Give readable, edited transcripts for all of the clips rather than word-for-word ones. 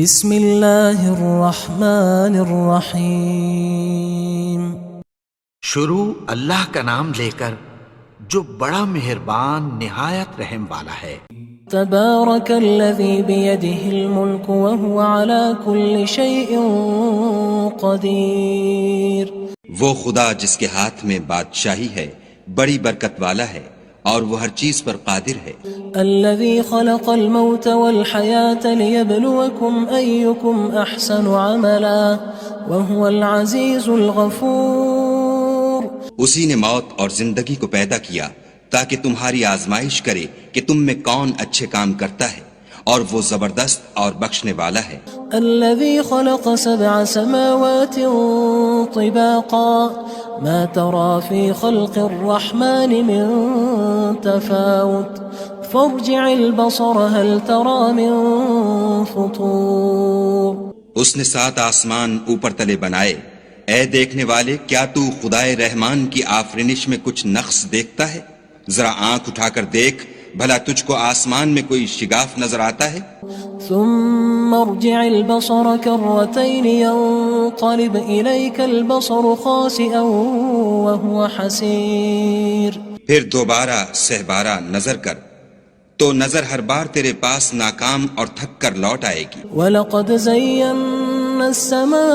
بسم اللہ الرحمن الرحیم۔ شروع اللہ کا نام لے کر جو بڑا مہربان نہایت رحم والا ہے۔ تبارک الذی بیدہ الملک وہو علی کل شیء قدیر۔ وہ خدا جس کے ہاتھ میں بادشاہی ہے بڑی برکت والا ہے اور وہ ہر چیز پر قادر ہے۔ الذی خلق الموت والحیاة لیبلوکم ایکم احسن عملا وہو العزیز الغفور۔ اسی نے موت اور زندگی کو پیدا کیا تاکہ تمہاری آزمائش کرے کہ تم میں کون اچھے کام کرتا ہے، اور وہ زبردست اور بخشنے والا ہے۔ الذي خلق 7 سماوات طباقا ما ترى في خلق الرحمن من تفاوت فارجع البصر هل ترى من فطور۔ اس نے 7 آسمان اوپر تلے بنائے، اے دیکھنے والے کیا تو خدائے رحمان کی آفرینش میں کچھ نقص دیکھتا ہے؟ ذرا آنکھ اٹھا کر دیکھ، بھلا تجھ کو آسمان میں کوئی شگاف نظر آتا ہے؟ ثم ارجع البصر كرتين ينقلب إليك البصر خاسئا وهو حسير۔ پھر دوبارہ سہبارہ نظر کر تو نظر ہر بار تیرے پاس ناکام اور تھک کر لوٹ آئے گی۔ وَلَقَدْ زَيَّنَّا السَّمَاءَ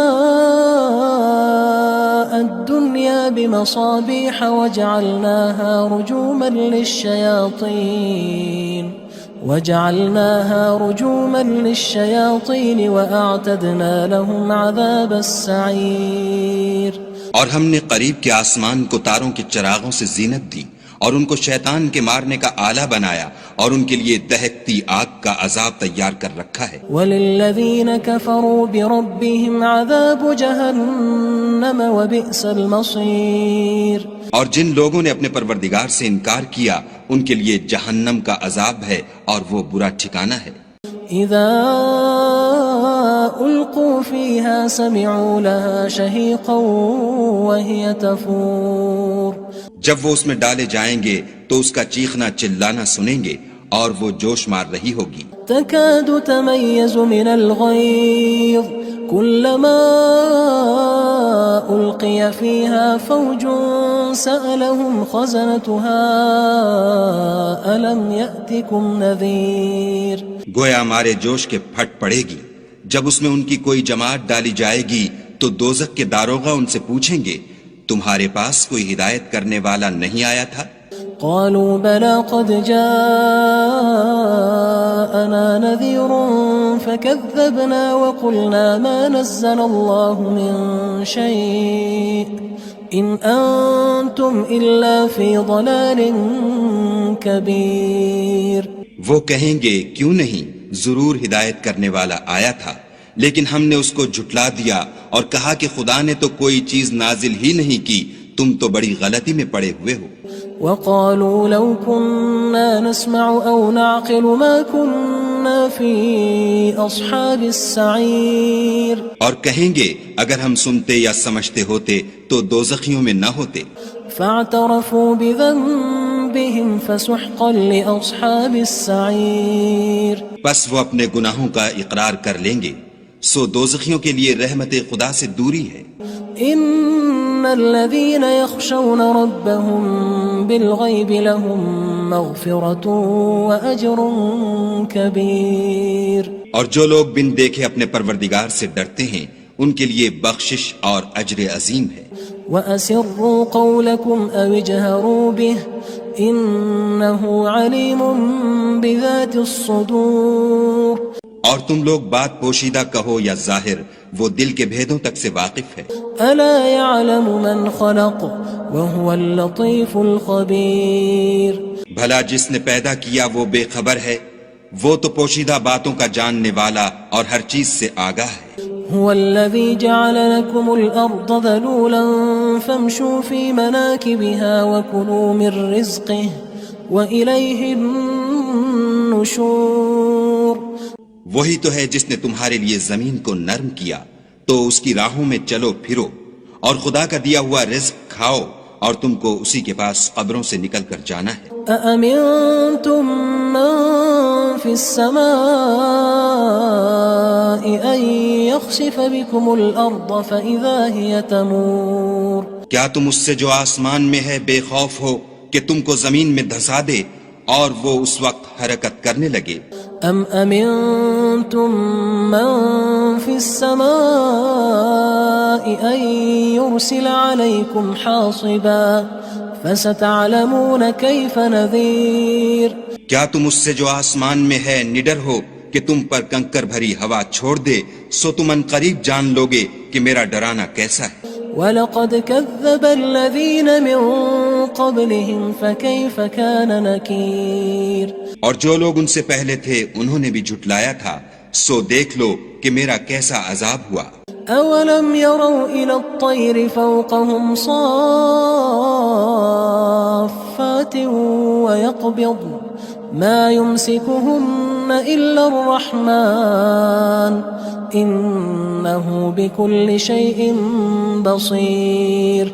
الدُّنْيَا بِمَصَابِيحَ وَجَعَلْنَاهَا رُجُومًا لِلشَّيَاطِينِ وَأَعْتَدْنَا لَهُمْ عَذَابَ السَّعِيرِ۔ اور ہم نے قریب کے آسمان کو تاروں کے چراغوں سے زینت دی اور ان کو شیطان کے مارنے کا آلہ بنایا، اور ان کے لیے دہکتی آگ کا عذاب تیار کر رکھا ہے۔ وَلِلَّذِينَ كَفَرُوا بِرَبِّهِمْ عَذَابُ جَهَنَّمَ وَبِئْسَ الْمَصِيرُ۔ اور جن لوگوں نے اپنے پروردگار سے انکار کیا ان کے لیے جہنم کا عذاب ہے اور وہ برا ٹھکانہ ہے۔ اذا القوا فيها سمعوا لها شهيقا وهي تفور۔ جب وہ اس میں ڈالے جائیں گے تو اس کا چیخنا چلانا سنیں گے اور وہ جوش مار رہی ہوگی۔ تكاد تميز من الغيظ كلما ألقي فيها فوج سألهم خزنتها ألم يأتكم نذير۔ گویا ہمارے جوش کے پھٹ پڑے گی جب اس میں ان کی کوئی جماعت ڈالی جائے گی تو دوزخ کے داروغہ ان سے پوچھیں گے تمہارے پاس کوئی ہدایت کرنے والا نہیں آیا تھا؟ قالوا بلى قد جاءنا نذير فكذبنا وقلنا ما نزل الله من شيء إن أنتم إلا في ضلال كبير۔ وہ کہیں گے کیوں نہیں، ضرور ہدایت کرنے والا آیا تھا، لیکن ہم نے اس کو جھٹلا دیا اور کہا کہ خدا نے تو کوئی چیز نازل ہی نہیں کی، تم تو بڑی غلطی میں پڑے ہوئے ہو۔ وقالوا لو كنا نسمع أو نعقل ما كنا في أصحاب السعير۔ اور کہیں گے اگر ہم سنتے یا سمجھتے ہوتے تو دوزخیوں میں نہ ہوتے۔ فاعترفوا بذنبهم فسحقا لأصحاب السعير۔ بس وہ اپنے گناہوں کا اقرار کر لیں گے، سو دوزخیوں کے لیے رحمت خدا سے دوری ہے۔ ان الذين يخشون ربهم بالغيب لهم مغفرة واجر كبير۔ اور جو لوگ بن دیکھے اپنے پروردگار سے ڈرتے ہیں ان کے لیے بخشش اور اجر عظیم ہے۔ وَأَسِرُّوا قَوْلَكُمْ أَوِ اجْهَرُوا بِهِ إِنَّهُ عَلِيمٌ بِذَاتِ الصُّدُورِ۔ اور تم لوگ بات پوشیدہ کہو یا ظاہر، وہ دل کے بھیدوں تک سے واقف ہے۔ أَلَا يَعْلَمُ مَنْ خَلَقَ وَهُوَ اللَّطِيفُ الْخَبِيرُ۔ بھلا جس نے پیدا کیا وہ بے خبر ہے، وہ تو پوشیدہ باتوں کا جاننے والا اور ہر چیز سے آگاہ ہے۔ هو الذي جعل لكم الأرض ذلولا فامشوا في مناكبها وكلوا من رزقه وإليه النشور۔ وہی تو ہے جس نے تمہارے لیے زمین کو نرم کیا تو اس کی راہوں میں چلو پھرو اور خدا کا دیا ہوا رزق کھاؤ اور تم کو اسی کے پاس قبروں سے نکل کر جانا ہے۔ أأمنتم من في السماء أن يخسف بكم الأرض فإذا هي تمور کیا تم اس سے جو آسمان میں ہے بے خوف ہو کہ تم کو زمین میں دھسا دے اور وہ اس وقت حرکت کرنے لگے؟ أم أمنتم من في السماء أن يرسل عليكم حاصبا فستعلمون كيف نذير کیا تم اس سے جو آسمان میں ہے نڈر ہو کہ تم پر کنکر بھری ہوا چھوڑ دے، سو تم ان قریب جان لوگے کہ میرا ڈرانا کیسا ہے۔ وَلَقَدْ كَذَّبَ الَّذِينَ مِن قَبْلِهِمْ فَكَيْفَ كَانَ نَكِيرٌ اور جو لوگ ان سے پہلے تھے انہوں نے بھی جھٹلایا تھا، سو دیکھ لو کہ میرا کیسا عذاب ہوا۔ أَوَلَمْ يَرَوْا إِلَى الطَّيْرِ فَوْقَهُمْ صَافَّاتٍ وَيَقْبِضْنَ مَا يُمْسِكُهُنَّ إِلَّا الرَّحْمَنُ إِنَّهُ بِكُلِّ شَيْءٍ بَصِيرٌ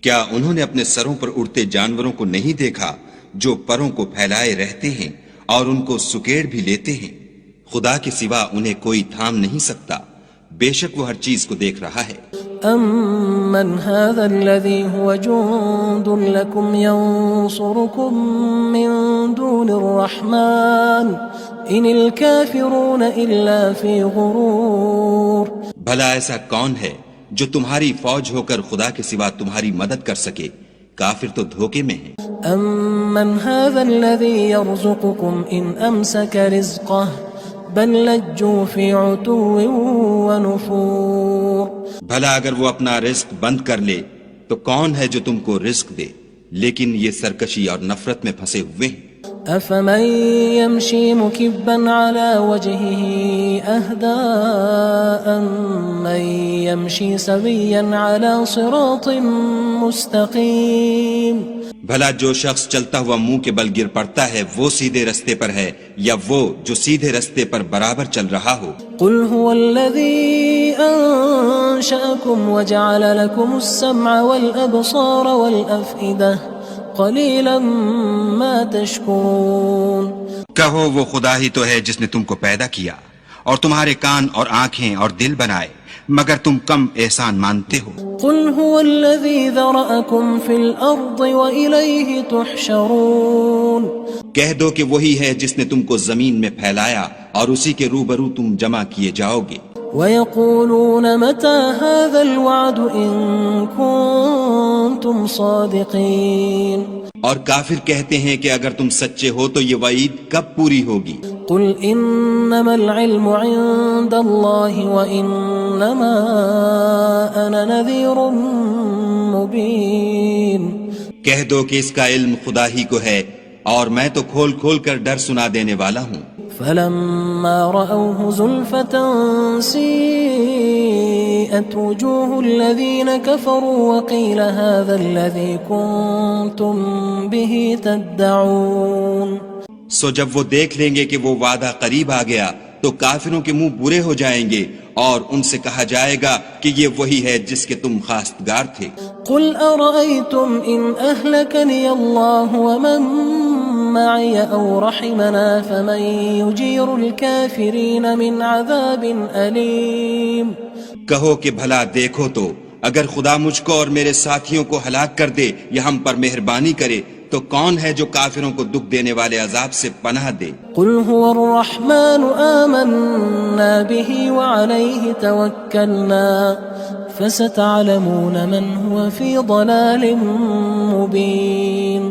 کیا انہوں نے اپنے سروں پر اڑتے جانوروں کو نہیں دیکھا جو پروں کو پھیلائے رہتے ہیں اور ان کو سکیڑ بھی لیتے ہیں؟ خدا کے سوا انہیں کوئی تھام نہیں سکتا، بے شک وہ ہر چیز کو دیکھ رہا ہے۔ أَمَّنْ هَذَا الَّذِي هُوَ جُندٌ لَكُمْ يَنصُرُكُم مِّن دُونِ الرَّحْمَنِ إِنِ الْكَافِرُونَ إِلَّا فِي غُرُورٍ بھلا ایسا کون ہے جو تمہاری فوج ہو کر خدا کے سوا تمہاری مدد کر سکے؟ کافر تو دھوکے میں ہیں۔ أَمَّنْ هَذَا الَّذِي يَرْزُقُكُمْ إِنْ أَمْسَكَ رِزْقَهُ بَل لَجُّوا فِي عُتُوٍّ وَنُفُورٍ بھلا اگر وہ اپنا رزق بند کر لے تو کون ہے جو تم کو رزق دے؟ لیکن یہ سرکشی اور نفرت میں پھنسے ہوئے ہیں۔ أَفَمَن يَمْشِي مُكِبًّا عَلَى وَجْهِهِ أَهْدَىٰ أَمَّن يَمْشِي سَوِيًّا عَلَى صِرَاطٍ مُّسْتَقِيمٍ بھلا جو شخص چلتا ہوا منہ کے بل گر پڑتا ہے وہ سیدھے رستے پر ہے یا وہ جو سیدھے رستے پر برابر چل رہا ہو؟ قُلْ هُوَ الَّذِي أَنشَأَكُمْ وَجَعَلَ لَكُمُ السَّمْعَ وَالْأَبْصَارَ وَالْأَفْئِدَةَ قَلِيلًا مَا تَشْكُرُونَ کہو وہ خدا ہی تو ہے جس نے تم کو پیدا کیا اور تمہارے کان اور آنکھیں اور دل بنائے، مگر تم کم احسان مانتے ہو۔ قُلْ هُوَ الَّذِي ذَرَأَكُمْ فِي الْأَرْضِ وَإِلَيْهِ تُحْشَرُونَ کہہ دو کہ وہی ہے جس نے تم کو زمین میں پھیلایا اور اسی کے روبرو تم جمع کیے جاؤ گے۔ وَيَقُولُونَ مَتَى هَذَا الْوَعْدُ إِن كُنتُمْ صَادِقِينَ اور کافر کہتے ہیں کہ اگر تم سچے ہو تو یہ وعید کب پوری ہوگی؟ قُلْ إِنَّمَا الْعِلْمُ عِندَ اللَّهِ وَإِنَّمَا أَنَا نَذِيرٌ مُّبِينٌ کہہ دو کہ اس کا علم خدا ہی کو ہے اور میں تو کھول کھول کر ڈر سنا دینے والا ہوں۔ فَلَمَّا رَأَوْهُ زُلْفَةً سِيئَتْ وُجُوهُ الَّذِينَ كَفَرُوا وَقِيلَ هَذَا الَّذِي كُنتُم بِهِ تَدَّعُونَ سو جب وہ دیکھ لیں گے کہ وہ وعدہ قریب آ گیا تو کافروں کے منہ برے ہو جائیں گے اور ان سے کہا جائے گا کہ یہ وہی ہے جس کے تم خواستگار تھے۔ قُلْ أَرَأَيْتُمْ إِنْ أَهْلَكَنِيَ اللَّهُ وَمَن مَّعِيَ أَوْ رَحِمَنَا فَمَن يُجِيرُ الْكَافِرِينَ مِنْ عَذَابٍ أَلِيمٍ کہو کہ بھلا دیکھو تو اگر خدا مجھ کو اور میرے ساتھیوں کو ہلاک کر دے یا ہم پر مہربانی کرے تو کون ہے جو کافروں کو دکھ دینے والے عذاب سے پناہ دے؟ قُلْ هُوَ الرَّحْمَنُ آمَنَّا بِهِ وَعَلَيْهِ تَوَكَّلْنَا فَسَتَعْلَمُونَ مَنْ هُوَ فِي ضَلَالٍ مُّبِينٍ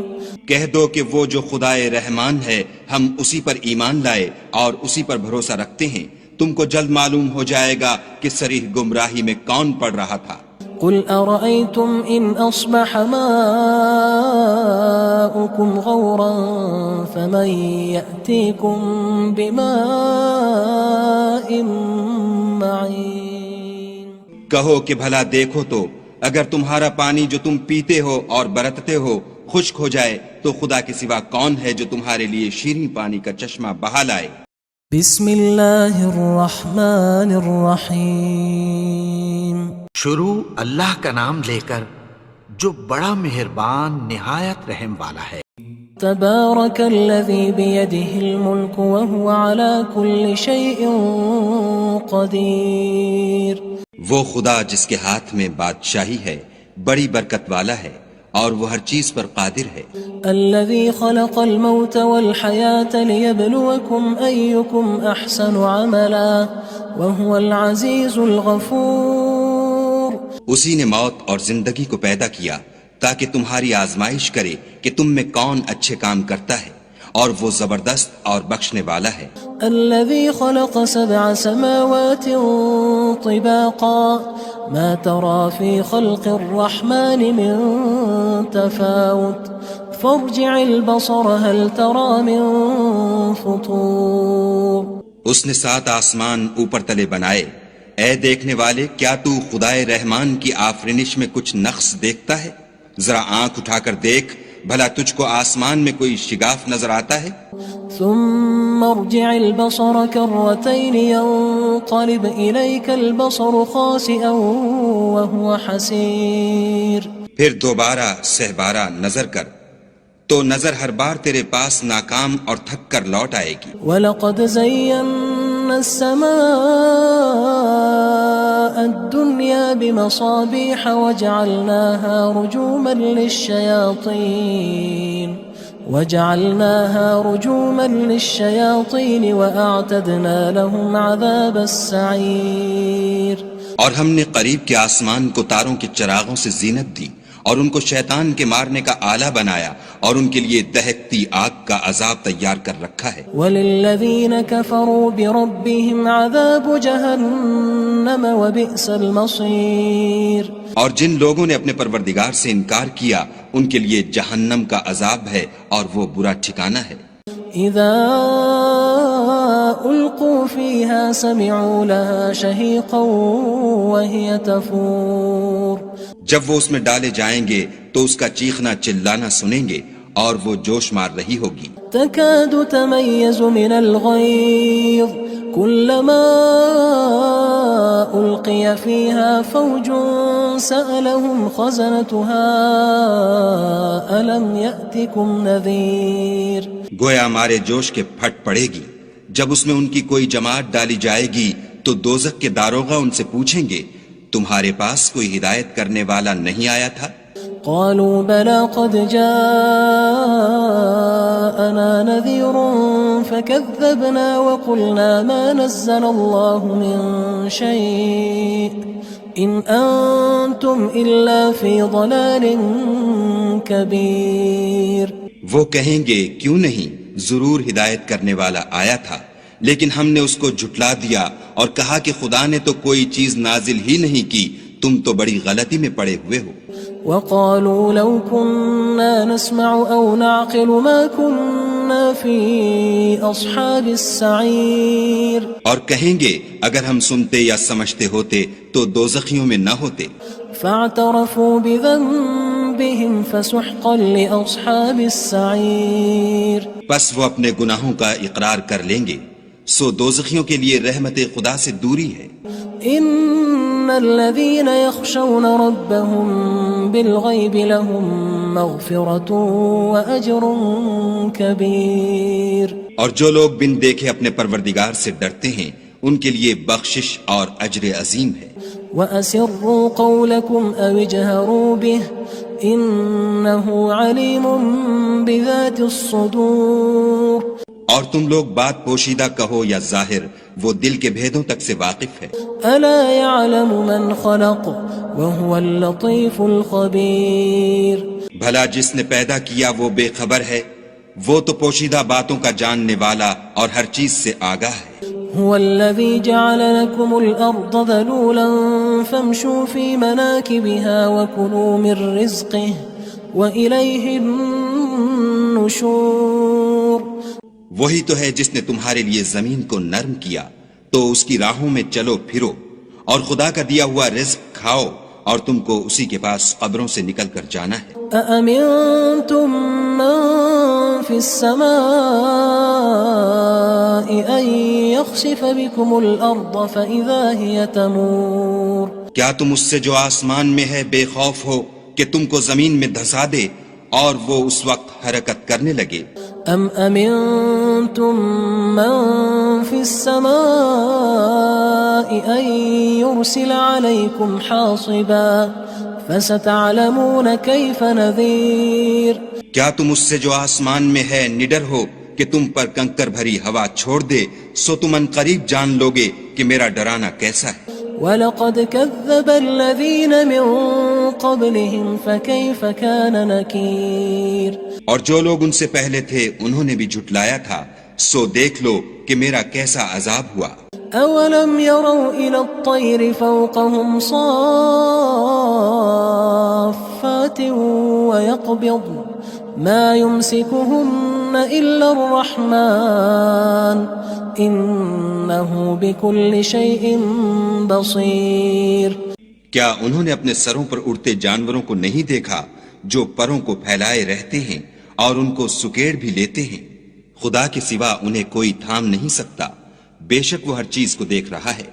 کہہ دو کہ وہ جو خدائے رحمان ہے ہم اسی پر ایمان لائے اور اسی پر بھروسہ رکھتے ہیں، تم کو جلد معلوم ہو جائے گا کہ صریح گمراہی میں کون پڑ رہا تھا۔ قُلْ أَرَأَيْتُمْ إِنْ أَصْبَحَ مَاؤُكُمْ غَوْرًا فَمَن يَأْتِيكُم بِمَاءٍ مَّعِينٍ کہو کہ بھلا دیکھو تو اگر تمہارا پانی جو تم پیتے ہو اور برتتے ہو خشک ہو جائے تو خدا کے سوا کون ہے جو تمہارے لیے شیریں پانی کا چشمہ بہا لائے؟ بسم اللہ الرحمن الرحیم شروع اللہ کا نام لے کر جو بڑا مہربان نہایت رحم والا ہے۔ تبارك الذي بيده الملك وهو على كل شيء قدير۔ وہ خدا جس کے ہاتھ میں بادشاہی ہے بڑی برکت والا ہے اور وہ ہر چیز پر قادر ہے۔ الذي خلق الموت والحياة ليبلوكم أيكم أحسن عملا وهو العزيز الغفور۔ اسی نے موت اور زندگی کو پیدا کیا تاکہ تمہاری آزمائش کرے کہ تم میں کون اچھے کام کرتا ہے، اور وہ زبردست اور بخشنے والا ہے۔ الذي خلق 7 سماوات طباقا ما ترى في خلق الرحمن من تفاوت فارجع البصر هل ترى من فطور۔ اس نے 7 آسمان اوپر تلے بنائے، اے دیکھنے والے کیا تو خدائے رحمان کی آفرینش میں کچھ نقص دیکھتا ہے؟ ذرا آنکھ اٹھا کر دیکھ بھلا تجھ کو آسمان میں کوئی شگاف نظر آتا ہے؟ ثم ارجع البصر كرتين ينقلب إليك البصر خاسئا وهو حسير۔ پھر دوبارہ سہبارہ نظر کر تو نظر ہر بار تیرے پاس ناکام اور تھک کر لوٹ آئے گی۔ وَلَقَدْ زَيَّنَّا السَّمَاءَ الدُّنْيَا بِمَصَابِيحَ وَجَعَلْنَاهَا رُجُومًا لِلشَّيَاطِينِ وَأَعْتَدْنَا لَهُمْ عَذَابَ السَّعِيرِ۔ اور ہم نے قریب کے آسمان کو تاروں کے چراغوں سے زینت دی اور ان کو شیطان کے مارنے کا آلہ بنایا اور ان کے لیے دہکتی آگ کا عذاب تیار کر رکھا ہے۔ وَلِلَّذِينَ كَفَرُوا بِرَبِّهِمْ عَذَابُ جَهَنَّمَ وَبِئْسَ الْمَصِيرُ۔ اور جن لوگوں نے اپنے پروردگار سے انکار کیا ان کے لیے جہنم کا عذاب ہے اور وہ برا ٹھکانہ ہے۔ اذا القوا فيها سمعوا لها شهيقا وهي تفور۔ جب وہ اس میں ڈالے جائیں گے تو اس کا چیخنا چلانا سنیں گے اور وہ جوش مار رہی ہوگی۔ تكاد تميز من الغيظ كلما ألقي فيها فوج سألهم خزنتها ألم يأتكم نذير۔ گویا ہمارے جوش کے پھٹ پڑے گی جب اس میں ان کی کوئی جماعت ڈالی جائے گی تو دوزخ کے داروغہ ان سے پوچھیں گے تمہارے پاس کوئی ہدایت کرنے والا نہیں آیا تھا؟ قالوا بلى قد جاءنا نذير فكذبنا وقلنا ما نزل الله من شيء إن أنتم إلا في ضلال كبير۔ وہ کہیں گے کیوں نہیں، ضرور ہدایت کرنے والا آیا تھا، لیکن ہم نے اس کو جھٹلا دیا اور کہا کہ خدا نے تو کوئی چیز نازل ہی نہیں کی، تم تو بڑی غلطی میں پڑے ہوئے ہو۔ وقالوا لو كنا نسمع أو نعقل ما كنا في أصحاب السعير۔ اور کہیں گے اگر ہم سنتے یا سمجھتے ہوتے تو دوزخیوں میں نہ ہوتے۔ فاعترفوا بذنبهم فسحقا لأصحاب السعير۔ پس وہ اپنے گناہوں کا اقرار کر لیں گے، سو دوزخیوں کے لیے رحمت خدا سے دوری ہے۔ ان الذين يخشون ربهم بالغيب لهم مغفرة واجر كبير۔ اور جو لوگ بن دیکھے اپنے پروردگار سے ڈرتے ہیں ان کے لیے بخشش اور اجر عظیم ہے۔ واسروا قولكم او اجهروا به انه عليم بذات الصدور۔ اور تم لوگ بات پوشیدہ کہو یا ظاہر، وہ دل کے بھیدوں تک سے واقف ہے۔ الا يعلم من خلق وهو اللطيف الخبير۔ بھلا جس نے پیدا کیا وہ بے خبر ہے، وہ تو پوشیدہ باتوں کا جاننے والا اور ہر چیز سے آگاہ ہے۔ هو الذي جعل لكم الأرض ذلولا فامشوا في مناكبها وكلوا من رزقه وإليه النشور۔ وہی تو ہے جس نے تمہارے لیے زمین کو نرم کیا تو اس کی راہوں میں چلو پھرو اور خدا کا دیا ہوا رزق کھاؤ اور تم کو اسی کے پاس قبروں سے نکل کر جانا ہے۔ أأمنتم من في السماء أن يخسف بكم الأرض فإذا هي تمور۔ کیا تم اس سے جو آسمان میں ہے بے خوف ہو کہ تم کو زمین میں دھسا دے اور وہ اس وقت حرکت کرنے لگے. ام امنتم من في السماء ان يرسل عليكم حاصبا فستعلمون كيف نذير. کیا تم اس سے جو آسمان میں ہے نڈر ہو کہ تم پر کنکر بھری ہوا چھوڑ دے؟ سو تم ان قریب جان لوگے کہ میرا ڈرانا کیسا ہے. وَلَقَدْ كَذَّبَ الَّذِينَ مِن قَبْلِهِمْ فَكَيْفَ كَانَ نَكِيرٌ. اور جو لوگ ان سے پہلے تھے انہوں نے بھی جھٹلایا تھا، سو دیکھ لو کہ میرا کیسا عذاب ہوا. أَوَلَمْ يَرَوْا إِلَى الطَّيْرِ فَوْقَهُمْ صَافَّاتٍ وَيَقْبِضْنَ مَا يُمْسِكُهُنَّ إِلَّا الرَّحْمَنُ إِنَّهُ بِكُلِّ شَيْءٍ بَصِيرٌ. کیا انہوں نے اپنے سروں پر اڑتے جانوروں کو نہیں دیکھا جو پروں کو پھیلائے رہتے ہیں اور ان کو سکیڑ بھی لیتے ہیں؟ خدا کے سوا انہیں کوئی تھام نہیں سکتا، بے شک وہ ہر چیز کو دیکھ رہا ہے.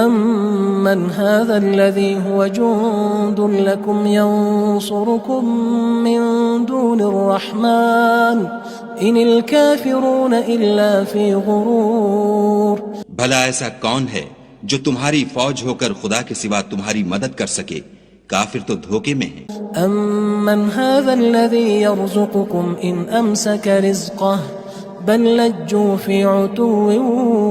أَمَّنْ هَذَا الَّذِي هُوَ جُندٌ لَكُمْ يَنصُرُكُم مِّن دُونِ الرَّحْمَنِ إِنِ الْكَافِرُونَ إِلَّا فِي غُرُورٍ. بھلا ایسا کون ہے جو تمہاری فوج ہو کر خدا کے سوا تمہاری مدد کر سکے؟ کافر تو دھوکے میں ہیں. أَمَّنْ هَذَا الَّذِي يَرْزُقُكُمْ إِنْ أَمْسَكَ رِزْقَهُ بَلْ لَجُّوا فِي عُتُوٍّ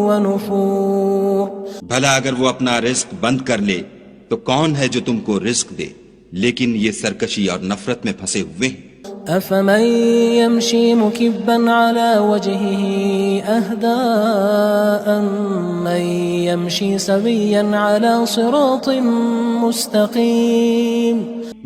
وَنُفُورٍ. بھلا اگر وہ اپنا رزق بند کر لے تو کون ہے جو تم کو رزق دے؟ لیکن یہ سرکشی اور نفرت میں پھنسے ہوئے ہیں. أَفَمَن يَمْشِي مُكِبًّا عَلَى وَجْهِهِ أَهْدَىٰ أَمَّن يَمْشِي سَوِيًّا عَلَى صِرَاطٍ مُّسْتَقِيمٍ.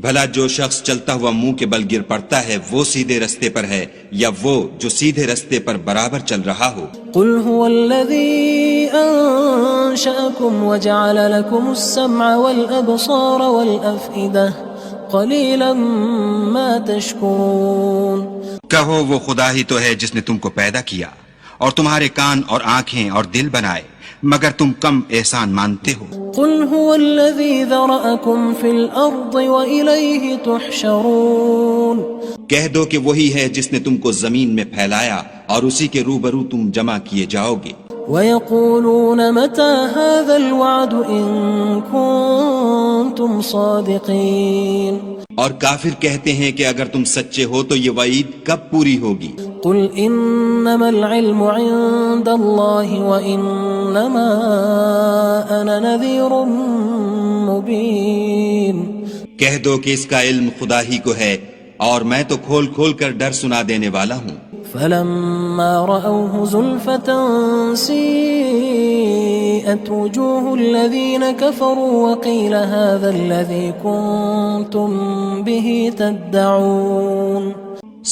بھلا جو شخص چلتا ہوا منہ کے بل گر پڑتا ہے وہ سیدھے رستے پر ہے یا وہ جو سیدھے رستے پر برابر چل رہا ہو؟ قُلْ هُوَ الَّذِي أَنشَأَكُمْ وَجَعَلَ لَكُمُ السَّمْعَ وَالْأَبْصَارَ وَالْأَفْئِدَةَ قَلِيلًا مَا تَشْكُرُونَ. کہو وہ خدا ہی تو ہے جس نے تم کو پیدا کیا اور تمہارے کان اور آنکھیں اور دل بنائے، مگر تم کم احسان مانتے ہو. قُلْ هُوَ الَّذِي ذَرَأَكُمْ فِي الْأَرْضِ وَإِلَيْهِ تُحْشَرُونَ. کہہ دو کہ وہی ہے جس نے تم کو زمین میں پھیلایا اور اسی کے روبرو تم جمع کیے جاؤ گے. وَيَقُولُونَ مَتَى هَذَا الْوَعْدُ إِن كُنتُمْ صَادِقِينَ. اور کافر کہتے ہیں کہ اگر تم سچے ہو تو یہ وعید کب پوری ہوگی؟ قُلْ إِنَّمَا الْعِلْمُ عِندَ اللَّهِ وَإِنَّمَا أَنَا نَذِيرٌ مُّبِينٌ. کہہ دو کہ اس کا علم خدا ہی کو ہے اور میں تو کھول کھول کر ڈر سنا دینے والا ہوں. فَلَمَّا رَأَوْهُ زُلْفَةً سِيئَتْ وُجُوهُ الَّذِينَ كَفَرُوا وَقِيلَ هَذَا الَّذِي كُنتُم بِهِ تَدَّعُونَ.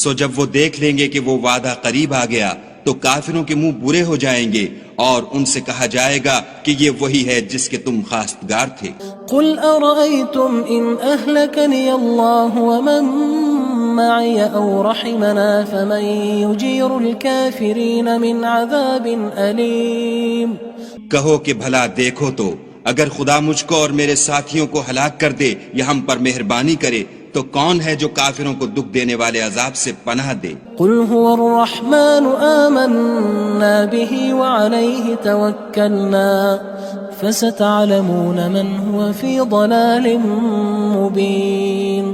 سو جب وہ دیکھ لیں گے کہ وہ وعدہ قریب آ گیا تو کافروں کے منہ برے ہو جائیں گے اور ان سے کہا جائے گا کہ یہ وہی ہے جس کے تم خواستگار تھے. قُلْ أَرَأَيْتُمْ إِنْ أَهْلَكَنِيَ اللَّهُ وَمَن مَّعِيَ أَوْ رَحِمَنَا فَمَن يُجِيرُ الْكَافِرِينَ مِنْ عَذَابٍ أَلِيمٍ. کہو کہ بھلا دیکھو تو اگر خدا مجھ کو اور میرے ساتھیوں کو ہلاک کر دے یا ہم پر مہربانی کرے تو کون ہے جو کافروں کو دکھ دینے والے عذاب سے پناہ دے؟ قُلْ هُوَ الرَّحْمَنُ آمَنَّا بِهِ وَعَلَيْهِ تَوَكَّلْنَا فَسَتَعْلَمُونَ مَنْ هُوَ فِي ضَلَالٍ مُّبِينٍ.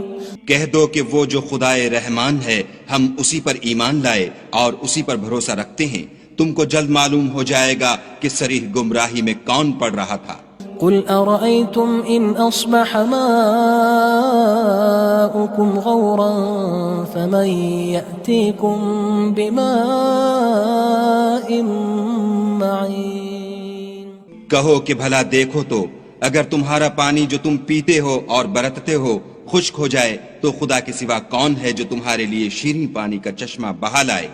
کہہ دو کہ وہ جو خدائے رحمان ہے ہم اسی پر ایمان لائے اور اسی پر بھروسہ رکھتے ہیں، تم کو جلد معلوم ہو جائے گا کہ صریح گمراہی میں کون پڑ رہا تھا. قُلْ أَرَأَيْتُمْ إِنْ أَصْبَحَ مَاؤُكُمْ غَوْرًا فَمَن يَأْتِيكُم بِمَاءٍ مَّعِينٍ. کہو کہ بھلا دیکھو تو اگر تمہارا پانی جو تم پیتے ہو اور برتتے ہو خشک ہو جائے تو خدا کے سوا کون ہے جو تمہارے لیے شیریں پانی کا چشمہ بہا لائے؟